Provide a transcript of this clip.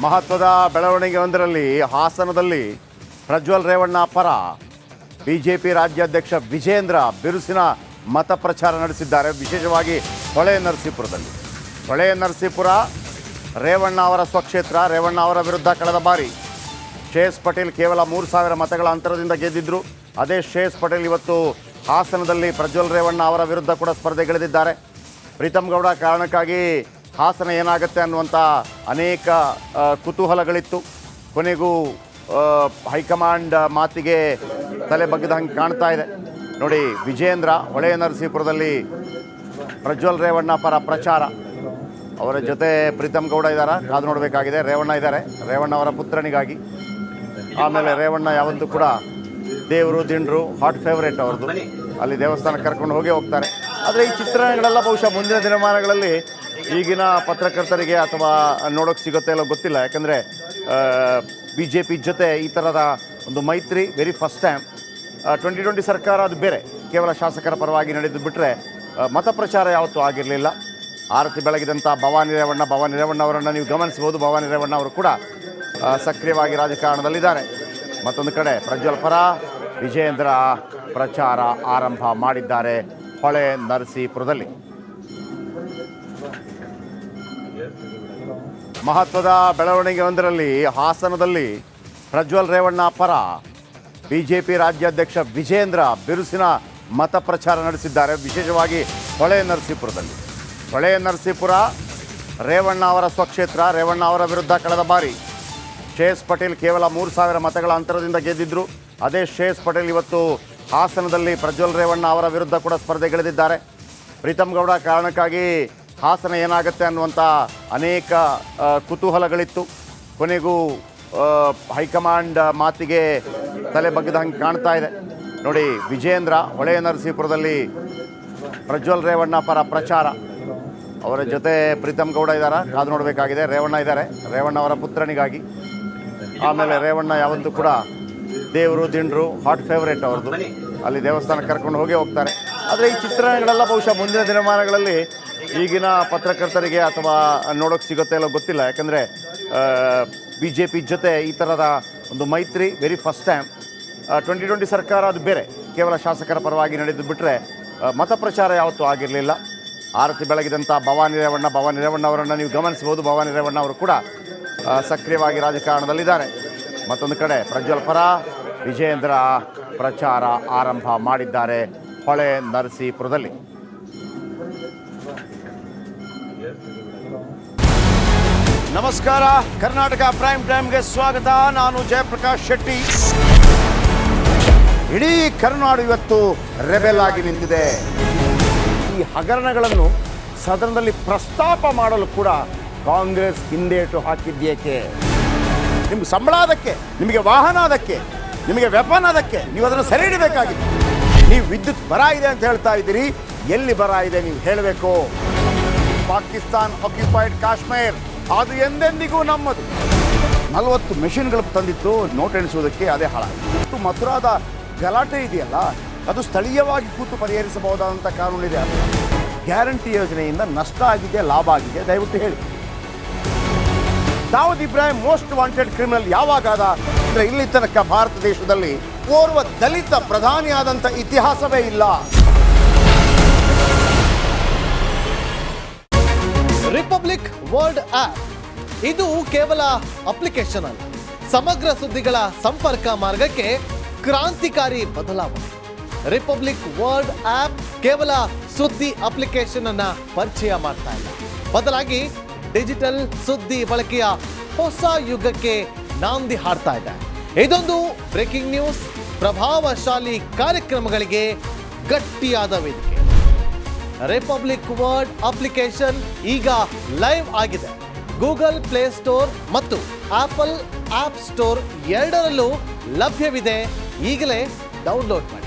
ಮಹತ್ವದ ಬೆಳವಣಿಗೆಯೊಂದರಲ್ಲಿ ಹಾಸನದಲ್ಲಿ ಪ್ರಜ್ವಲ್ ರೇವಣ್ಣ ಪರ ಬಿಜೆಪಿ ರಾಜ್ಯಾಧ್ಯಕ್ಷ ವಿಜೇಂದ್ರ ಬಿರುಸಿನ ಮತ ಪ್ರಚಾರ ನಡೆಸಿದ್ದಾರೆ. ವಿಶೇಷವಾಗಿ ಹೊಳೆ ನರಸೀಪುರದಲ್ಲಿ. ಹೊಳೆ ನರಸೀಪುರ ರೇವಣ್ಣ ಅವರ ಸ್ವಕ್ಷೇತ್ರ. ರೇವಣ್ಣ ಅವರ ವಿರುದ್ಧ ಕಳೆದ ಬಾರಿ ಶ್ರೇಯಸ್ ಪಟೇಲ್ ಕೇವಲ 3,000 ಮತಗಳ ಅಂತರದಿಂದ ಗೆದ್ದಿದ್ರು. ಅದೇ ಶ್ರೇಯಸ್ ಪಟೇಲ್ ಇವತ್ತು ಹಾಸನದಲ್ಲಿ ಪ್ರಜ್ವಲ್ ರೇವಣ್ಣ ಅವರ ವಿರುದ್ಧ ಕೂಡ ಸ್ಪರ್ಧೆಗಿಳಿದಿದ್ದಾರೆ. ಪ್ರೀತಮ್ ಗೌಡ ಕಾರಣಕ್ಕಾಗಿ ಹಾಸನ ಏನಾಗುತ್ತೆ ಅನ್ನುವಂಥ ಅನೇಕ ಕುತೂಹಲಗಳಿತ್ತು. ಕೊನೆಗೂ ಹೈಕಮಾಂಡ್ ಮಾತಿಗೆ ತಲೆ ಬಗ್ಗದ ಹಂಗೆ ಕಾಣ್ತಾ ಇದೆ ನೋಡಿ. ವಿಜೇಂದ್ರ ಹೊಳೆ ನರಸೀಪುರದಲ್ಲಿ ಪ್ರಜ್ವಲ್ ರೇವಣ್ಣ ಪರ ಪ್ರಚಾರ. ಅವರ ಜೊತೆ ಪ್ರೀತಮ್ ಗೌಡ ಇದ್ದಾರೆ, ಕಾದು ನೋಡಬೇಕಾಗಿದೆ. ರೇವಣ್ಣ ಇದ್ದಾರೆ, ರೇವಣ್ಣ ಅವರ ಪುತ್ರನಿಗಾಗಿ. ಆಮೇಲೆ ರೇವಣ್ಣ ಯಾವತ್ತೂ ಕೂಡ ದೇವರು ದಿಂಡ್ರು ಹಾಟ್ ಫೇವ್ರೇಟ್ ಅವ್ರದ್ದು. ಅಲ್ಲಿ ದೇವಸ್ಥಾನ ಕರ್ಕೊಂಡು ಹೋಗ್ತಾರೆ. ಆದರೆ ಈ ಚಿತ್ರಣಗಳೆಲ್ಲ ಬಹುಶಃ ಮುಂದಿನ ದಿನಮಾನಗಳಲ್ಲಿ ಈಗಿನ ಪತ್ರಕರ್ತರಿಗೆ ಅಥವಾ ನೋಡೋಕ್ಕೆ ಸಿಗುತ್ತೆ ಇಲ್ಲೋ ಗೊತ್ತಿಲ್ಲ. ಯಾಕಂದರೆ BJP ಜೊತೆ ಈ ಥರದ ಒಂದು ಮೈತ್ರಿ ವೆರಿ ಫಸ್ಟ್ ಟೈಮ್. 2020 ಸರ್ಕಾರ ಅದು ಬೇರೆ, ಕೇವಲ ಶಾಸಕರ ಪರವಾಗಿ ನಡೆದು ಬಿಟ್ಟರೆ ಮತ ಪ್ರಚಾರ ಯಾವತ್ತೂ ಆಗಿರಲಿಲ್ಲ. ಆರತಿ ಬೆಳಗಿದಂಥ ಭವಾನಿ ರೇವಣ್ಣ ಅವರನ್ನು ನೀವು ಗಮನಿಸ್ಬೋದು. ಭವಾನಿ ರೇವಣ್ಣ ಅವರು ಕೂಡ ಸಕ್ರಿಯವಾಗಿ ರಾಜಕಾರಣದಲ್ಲಿದ್ದಾರೆ. ಮತ್ತೊಂದು ಕಡೆ ಪ್ರಜ್ವಲ್ ಪರ ವಿಜೇಂದ್ರ ಪ್ರಚಾರ ಆರಂಭ ಮಾಡಿದ್ದಾರೆ ಹೊಳೆ ನರಸೀಪುರದಲ್ಲಿ. ಮಹತ್ವದ ಬೆಳವಣಿಗೆಯೊಂದರಲ್ಲಿ ಹಾಸನದಲ್ಲಿ ಪ್ರಜ್ವಲ್ ರೇವಣ್ಣ ಪರ ಬಿಜೆಪಿ ರಾಜ್ಯಾಧ್ಯಕ್ಷ ವಿಜೇಂದ್ರ ಬಿರುಸಿನ ಮತ ಪ್ರಚಾರ ನಡೆಸಿದ್ದಾರೆ. ವಿಶೇಷವಾಗಿ ಹೊಳೆ ನರಸೀಪುರದಲ್ಲಿ. ಹೊಳೆ ನರಸೀಪುರ ರೇವಣ್ಣ ಅವರ ಸ್ವಕ್ಷೇತ್ರ. ರೇವಣ್ಣ ಅವರ ವಿರುದ್ಧ ಕಳೆದ ಬಾರಿ ಶ್ರೇಯಸ್ ಪಟೇಲ್ ಕೇವಲ 3,000 ಮತಗಳ ಅಂತರದಿಂದ ಗೆದ್ದಿದ್ರು. ಅದೇ ಶ್ರೇಯಸ್ ಪಟೇಲ್ ಇವತ್ತು ಹಾಸನದಲ್ಲಿ ಪ್ರಜ್ವಲ್ ರೇವಣ್ಣ ಅವರ ವಿರುದ್ಧ ಕೂಡ ಸ್ಪರ್ಧೆಗಿಳಿದಿದ್ದಾರೆ. ಪ್ರೀತಮ್ ಗೌಡ ಕಾರಣಕ್ಕಾಗಿ ಹಾಸನ ಏನಾಗುತ್ತೆ ಅನ್ನುವಂಥ ಅನೇಕ ಕುತೂಹಲಗಳಿತ್ತು. ಕೊನೆಗೂ ಹೈಕಮಾಂಡ್ ಮಾತಿಗೆ ತಲೆ ಬಗ್ಗದ ಹಂಗೆ ಕಾಣ್ತಾ ಇದೆ ನೋಡಿ. ವಿಜೇಂದ್ರ ಹೊಳೆ ನರಸೀಪುರದಲ್ಲಿ ಪ್ರಜ್ವಲ್ ರೇವಣ್ಣ ಪರ ಪ್ರಚಾರ. ಅವರ ಜೊತೆ ಪ್ರೀತಮ್ ಗೌಡ ಇದ್ದಾರೆ, ಕಾದು ನೋಡಬೇಕಾಗಿದೆ. ರೇವಣ್ಣ ಇದ್ದಾರೆ, ರೇವಣ್ಣ ಅವರ ಪುತ್ರನಿಗಾಗಿ. ಆಮೇಲೆ ರೇವಣ್ಣ ಯಾವತ್ತೂ ಕೂಡ ದೇವರು ದಿಂಡ್ರು ಹಾಟ್ ಫೇವ್ರೇಟ್ ಅವ್ರದ್ದು. ಅಲ್ಲಿ ದೇವಸ್ಥಾನ ಕರ್ಕೊಂಡು ಹೋಗ್ತಾರೆ. ಆದರೆ ಈ ಚಿತ್ರಣಗಳೆಲ್ಲ ಬಹುಶಃ ಮುಂದಿನ ದಿನಮಾನಗಳಲ್ಲಿ ಈಗಿನ ಪತ್ರಕರ್ತರಿಗೆ ಅಥವಾ ನೋಡೋಕ್ಕೆ ಸಿಗುತ್ತೆ ಇಲ್ಲೋ ಗೊತ್ತಿಲ್ಲ. ಯಾಕಂದರೆ BJP ಜೊತೆ ಈ ಥರದ ಒಂದು ಮೈತ್ರಿ ವೆರಿ ಫಸ್ಟ್ ಟೈಮ್. 2020 ಸರ್ಕಾರ ಅದು ಬೇರೆ, ಕೇವಲ ಶಾಸಕರ ಪರವಾಗಿ ನಡೆದು ಬಿಟ್ಟರೆ ಮತ ಪ್ರಚಾರ ಯಾವತ್ತೂ ಆಗಿರಲಿಲ್ಲ. ಆರತಿ ಬೆಳಗಿದಂಥ ಭವಾನಿ ರೇವಣ್ಣ ಅವರನ್ನು ನೀವು ಗಮನಿಸ್ಬೋದು. ಭವಾನಿ ರೇವಣ್ಣ ಅವರು ಕೂಡ ಸಕ್ರಿಯವಾಗಿ ರಾಜಕಾರಣದಲ್ಲಿದ್ದಾರೆ. ಮತ್ತೊಂದು ಕಡೆ ಪ್ರಜ್ವಲ್ ಪರ ವಿಜೇಂದ್ರ ಪ್ರಚಾರ ಆರಂಭ ಮಾಡಿದ್ದಾರೆ ಹೊಳೆ ನರಸೀಪುರದಲ್ಲಿ. ನಮಸ್ಕಾರ, ಕರ್ನಾಟಕ ಪ್ರೈಮ್ ಟೈಮ್ಗೆ ಸ್ವಾಗತ. ನಾನು ಜಯಪ್ರಕಾಶ್ ಶೆಟ್ಟಿ. ಇಡೀ ಕರ್ನಾಡು ಇವತ್ತು ರೆಬೆಲ್ ಆಗಿ ನಿಂತಿದೆ. ಈ ಹಗರಣಗಳನ್ನು ಸದನದಲ್ಲಿ ಪ್ರಸ್ತಾಪ ಮಾಡಲು ಕೂಡ ಕಾಂಗ್ರೆಸ್ ಹಿಂದೇಟು ಹಾಕಿದ್ದೇಕೆ? ನಿಮ್ಗೆ ಸಂಬಳ ಅದಕ್ಕೆ, ನಿಮಗೆ ವಾಹನ ಅದಕ್ಕೆ, ನಿಮಗೆ ವೆಪನ್ ಅದಕ್ಕೆ. ನೀವು ಅದನ್ನು ಸೆರೆ ಹಿಡಬೇಕಾಗಿತ್ತು. ನೀವು ವಿದ್ಯುತ್ ಬರ ಇದೆ ಅಂತ ಹೇಳ್ತಾ ಇದ್ದೀರಿ. ಎಲ್ಲಿ ಬರ ಇದೆ ನೀವು ಹೇಳಬೇಕು. ಪಾಕಿಸ್ತಾನ್ ಆಕ್ಯುಪೈಡ್ ಕಾಶ್ಮೀರ್ ಅದು ಎಂದೆಂದಿಗೂ ನಮ್ಮದು. 40 ಮೆಷಿನ್ಗಳು ತಂದಿತ್ತು ನೋಟ್ ಎಣಿಸುವುದಕ್ಕೆ, ಅದೇ ಹಾಳಾಯಿತು. ಮಥುರಾದ ಗಲಾಟೆ ಇದೆಯಲ್ಲ, ಅದು ಸ್ಥಳೀಯವಾಗಿ ಕೂತು ಪರಿಹರಿಸಬಹುದಾದಂಥ ಕಾನೂನಿದೆ. ಗ್ಯಾರಂಟಿ ಯೋಜನೆಯಿಂದ ನಷ್ಟ ಆಗಿದೆ, ಲಾಭ ಆಗಿದೆ, ದಯವಿಟ್ಟು ಹೇಳಿ. Dawood Ibrahim most wanted criminal ಯಾವಾಗಾದ ಅಂದರೆ ಇಲ್ಲಿ ತನಕ ಭಾರತ ದೇಶದಲ್ಲಿ ಓರ್ವ ದಲಿತ ಪ್ರಧಾನಿಯಾದಂಥ ಇತಿಹಾಸವೇ ಇಲ್ಲ. ರಿಪಬ್ಲಿಕ್ ವರ್ಲ್ಡ್ ಆಪ್ ಇದು ಕೇವಲ ಅಪ್ಲಿಕೇಶನ್ ಅಲ್ಲ, ಸಮಗ್ರ ಸುದ್ದಿಗಳ ಸಂಪರ್ಕ ಮಾರ್ಗಕ್ಕೆ ಕ್ರಾಂತಿಕಾರಿ ಬದಲಾವಣೆ. ರಿಪಬ್ಲಿಕ್ ವರ್ಲ್ಡ್ ಆಪ್ ಕೇವಲ ಸುದ್ದಿ ಅಪ್ಲಿಕೇಶನ್ ಅನ್ನ ಪರಿಚಯ ಮಾಡ್ತಾ ಇಲ್ಲ, ಬದಲಾಗಿ ಡಿಜಿಟಲ್ ಸುದ್ದಿ ಬಳಕೆಯ ಹೊಸ ಯುಗಕ್ಕೆ ನಾಂದಿ ಹಾಡ್ತಾ ಇದೆ. ಇದೊಂದು ಬ್ರೇಕಿಂಗ್ ನ್ಯೂಸ್, ಪ್ರಭಾವಶಾಲಿ ಕಾರ್ಯಕ್ರಮಗಳಿಗೆ ಗಟ್ಟಿಯಾದ ವೇದಿಕೆ. ರಿಪಬ್ಲಿಕ್ ವರ್ಲ್ಡ್ ಅಪ್ಲಿಕೇಶನ್ ಈಗ ಲೈವ್ ಆಗಿದೆ. ಗೂಗಲ್ ಪ್ಲೇ ಸ್ಟೋರ್ ಮತ್ತು ಆಪಲ್ ಆಪ್ ಸ್ಟೋರ್ ಎರಡರಲ್ಲೂ ಲಭ್ಯವಿದೆ. ಈಗಲೇ ಡೌನ್ಲೋಡ್ ಮಾಡಿ.